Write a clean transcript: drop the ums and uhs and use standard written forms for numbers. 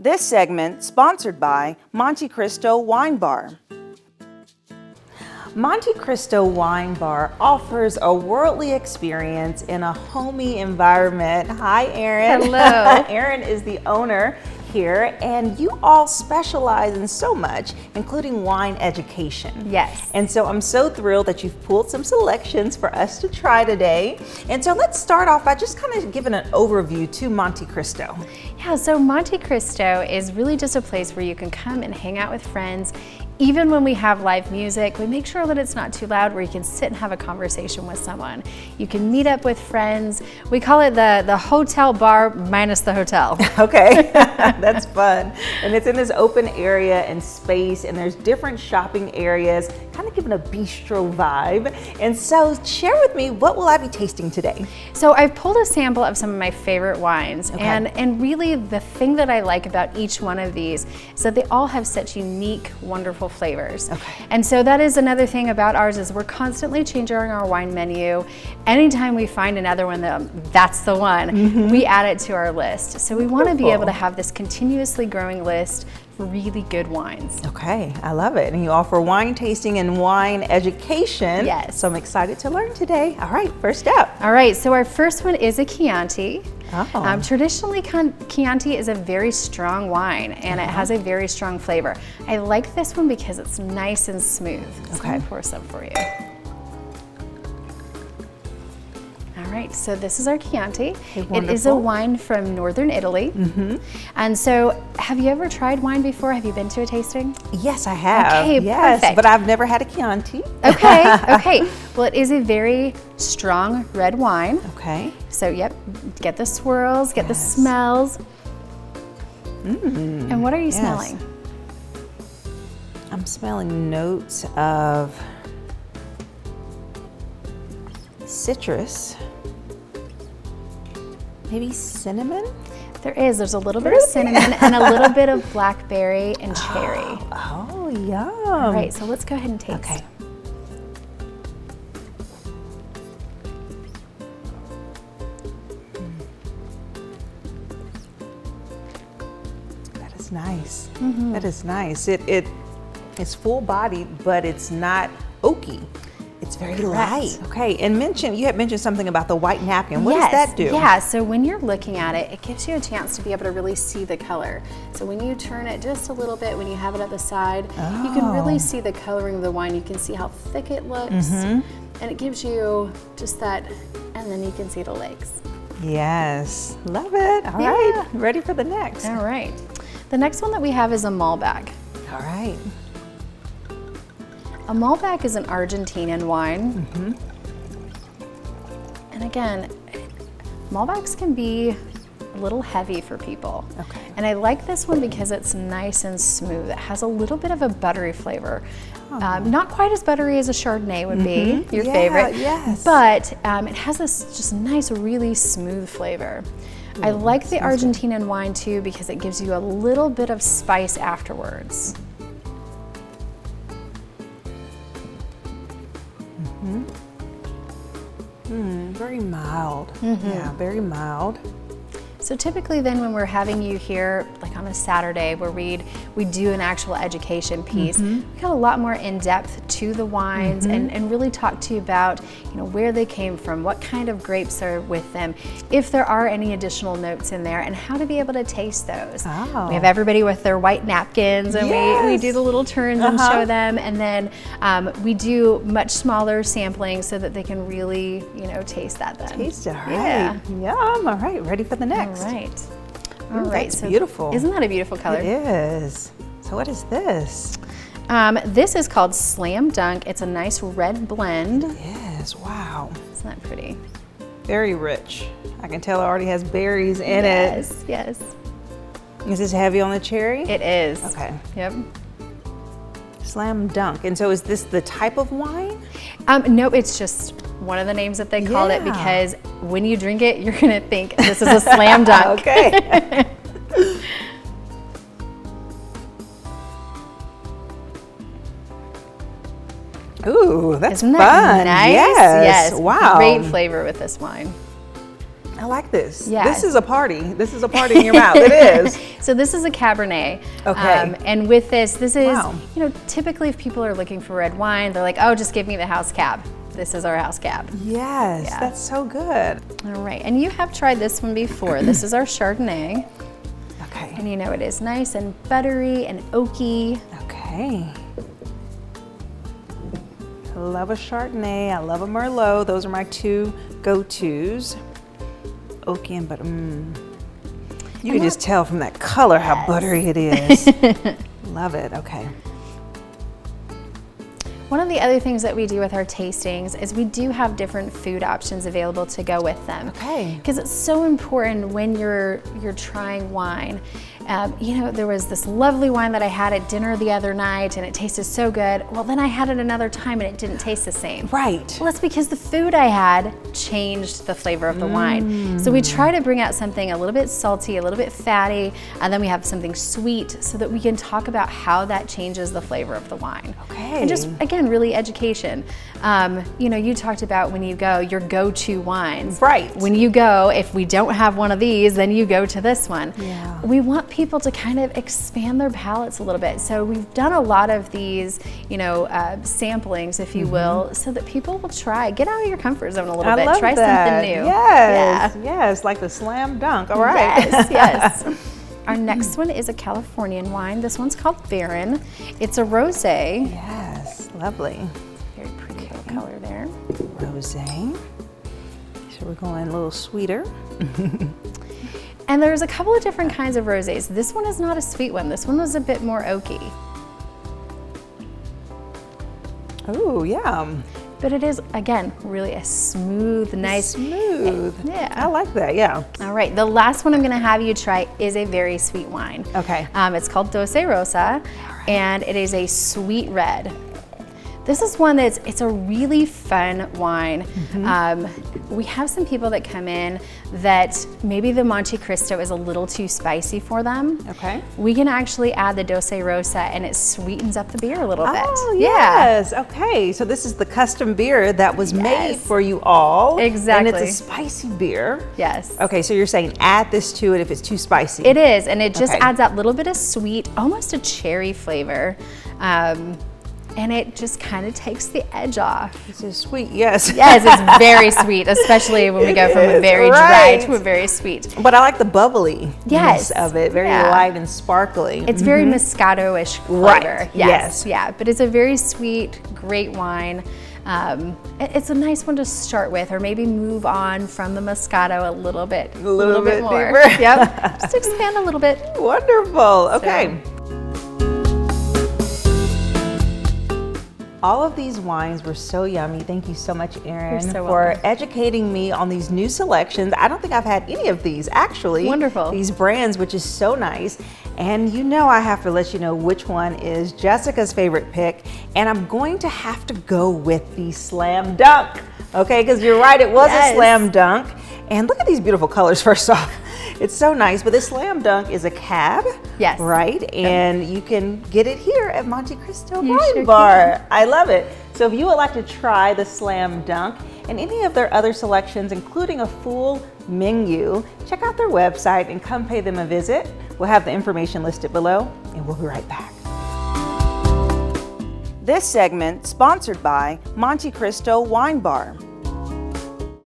This segment sponsored by Monte Cristo Wine Bar. Monte Cristo Wine Bar offers a worldly experience in a homey environment. Hi, Erin. Hello. Erin is the owner here, and you all specialize in so much, including wine education. Yes. And so I'm so thrilled that you've pulled some selections for us to try today. And so let's start off by just kind of giving an overview to Monte Cristo. Yeah, so Monte Cristo is really just a place where you can come and hang out with friends. Even when we have live music, we make sure that it's not too loud, where you can sit and have a conversation with someone. You can meet up with friends. We call it the hotel bar minus the hotel. Okay, that's fun. And it's in this open area and space, and there's different shopping areas, kind of giving a bistro vibe. And so share with me, what will I be tasting today? So I've pulled a sample of some of my favorite wines. Okay. And really the thing that I like about each one of these is that they all have such unique, wonderful flavors. Okay. And so that is another thing about ours, is we're constantly changing our wine menu. Anytime we find another one that's the one, we add it to our list. So we want to be able to have this continuously growing list for really good wines. Okay, I love it. And you offer wine tasting and wine education. Yes. So I'm excited to learn today. All right, first up. All right, so our first one is a Chianti. Oh. Traditionally, Chianti is a very strong wine, and it has a very strong flavor. I like this one because it's nice and smooth. So Okay. I'm gonna pour some for you. All right, so this is our Chianti. It is a wine from northern Italy. And so, have you ever tried wine before? Have you been to a tasting? Yes, I have. Okay, yes, perfect. but I've never had a Chianti. Okay, okay. Well, it is a very strong red wine. Okay. So, yep, get the swirls, get the smells. And what are you smelling? I'm smelling notes of citrus, maybe cinnamon. There's a little bit of cinnamon and a little bit of blackberry and cherry. Oh, yum. All right, so let's go ahead and taste. Okay. That is nice. That is nice. It's full bodied, but it's not oaky. It's very light. Okay, and you had mentioned something about the white napkin. What does that do? Yeah, so when you're looking at it, it gives you a chance to be able to really see the color. So when you turn it just a little bit, when you have it at the side, you can really see the coloring of the wine. You can see how thick it looks, and it gives you just that, and then you can see the legs. Yes, love it. All right, ready for the next. All right. The next one that we have is a Malbec. All right. A Malbec is an Argentinian wine. And again, Malbecs can be a little heavy for people. Okay. And I like this one because it's nice and smooth. It has a little bit of a buttery flavor. Not quite as buttery as a Chardonnay would be, your favorite. Yes. But it has this just nice, really smooth flavor. I like the Argentinian wine too because it gives you a little bit of spice afterwards. Very mild. Yeah, very mild. So typically then when we're having you here, like on a Saturday where we do an actual education piece, we got a lot more in depth to the wines and really talk to you about, where they came from, what kind of grapes are with them, if there are any additional notes in there, and how to be able to taste those. Oh. We have everybody with their white napkins, and we do the little turns and show them, and then we do much smaller sampling so that they can really, taste that then. Taste it, all right. Yeah. Yum, all right, ready for the next. All right. All right, So beautiful. Isn't that a beautiful color? It is. So what is this? This is called Slam Dunk. It's a nice red blend. Yes, wow. Isn't that pretty? Very rich. I can tell it already has berries in it. Yes, yes. Is this heavy on the cherry? It is. Okay. Yep. Slam Dunk. And so is this the type of wine? No, it's just one of the names that they called it Yeah. because when you drink it, you're gonna think this is a slam dunk. Okay. Ooh, that's Isn't fun. that nice? Yes. Yes. Wow. Great flavor with this wine. I like this. Yes. This is a party. This is a party in your mouth. It is. So this is a Cabernet. Okay. And with this is, Wow. typically if people are looking for red wine, they're like, oh, just give me the house cab. This is our house cab. Yes, Yeah. that's so good. All right, and you have tried this one before. This is our Chardonnay. Okay. And it is nice and buttery and oaky. Okay. I love a Chardonnay. I love a Merlot. Those are my two go-tos. Oaky and butter. You can just tell from that color how buttery it is. Love it. Okay. One of the other things that we do with our tastings is we do have different food options available to go with them. Okay. Because it's so important when you're trying wine. There was this lovely wine that I had at dinner the other night and it tasted so good. Well, then I had it another time and it didn't taste the same. Right. Well, that's because the food I had changed the flavor of the wine. So we try to bring out something a little bit salty, a little bit fatty, and then we have something sweet so that we can talk about how that changes the flavor of the wine. Okay. And just, again, really education. You talked about when you go, your go-to wines. Right. When you go, if we don't have one of these, then you go to this one. Yeah. We want people to kind of expand their palates a little bit. So we've done a lot of these, samplings, if you will, so that people will try, get out of your comfort zone a little bit, love try that. something new. Yes. Yes. Like the slam dunk. All right. Yes. Our next one is a Californian wine. This one's called Baron. It's a rosé. Yes. Lovely. Very pretty little color there. Rosé. So we're going a little sweeter. And there's a couple of different kinds of rosés. This one is not a sweet one. This one was a bit more oaky. Oh, yeah. But it is, again, really a smooth, nice. Smooth. Yeah. I like that, yeah. All right, the last one I'm gonna have you try is a very sweet wine. Okay. It's called Doce Rosa, and it is a sweet red. This is one it's a really fun wine. We have some people that come in that maybe the Monte Cristo is a little too spicy for them. Okay. We can actually add the Doce Rosa and it sweetens up the beer a little bit. Oh, yes. Okay. So this is the custom beer that was made for you all. Exactly. And it's a spicy beer. Yes. Okay. So you're saying add this to it if it's too spicy. It is, and it just adds that little bit of sweet, almost a cherry flavor. And it just kind of takes the edge off. This is sweet, yes. Yes, it's very sweet, especially when we go from a very dry to a very sweet. But I like the bubbly of it, very Yeah. light and sparkly. It's very Moscato-ish flavor. Right, yes. Yeah, but it's a very sweet, great wine. It's a nice one to start with, or maybe move on from the Moscato a little bit more. deeper. Yep, just expand a little bit. Wonderful, okay. All of these wines were so yummy. Thank you so much, Erin, so for welcome. educating me on these new selections. I don't think I've had any of these, actually. Wonderful. These brands, which is so nice. And I have to let you know which one is Jessica's favorite pick. And I'm going to have to go with the Slam Dunk. Okay, because you're right, it was a Slam Dunk. And look at these beautiful colors, first off. It's so nice, but this Slam Dunk is a cab, Yes. right? And you can get it here at Monte Cristo You Wine sure Bar. I love it. So if you would like to try the Slam Dunk and any of their other selections, including a full menu, check out their website and come pay them a visit. We'll have the information listed below, and we'll be right back. This segment sponsored by Monte Cristo Wine Bar.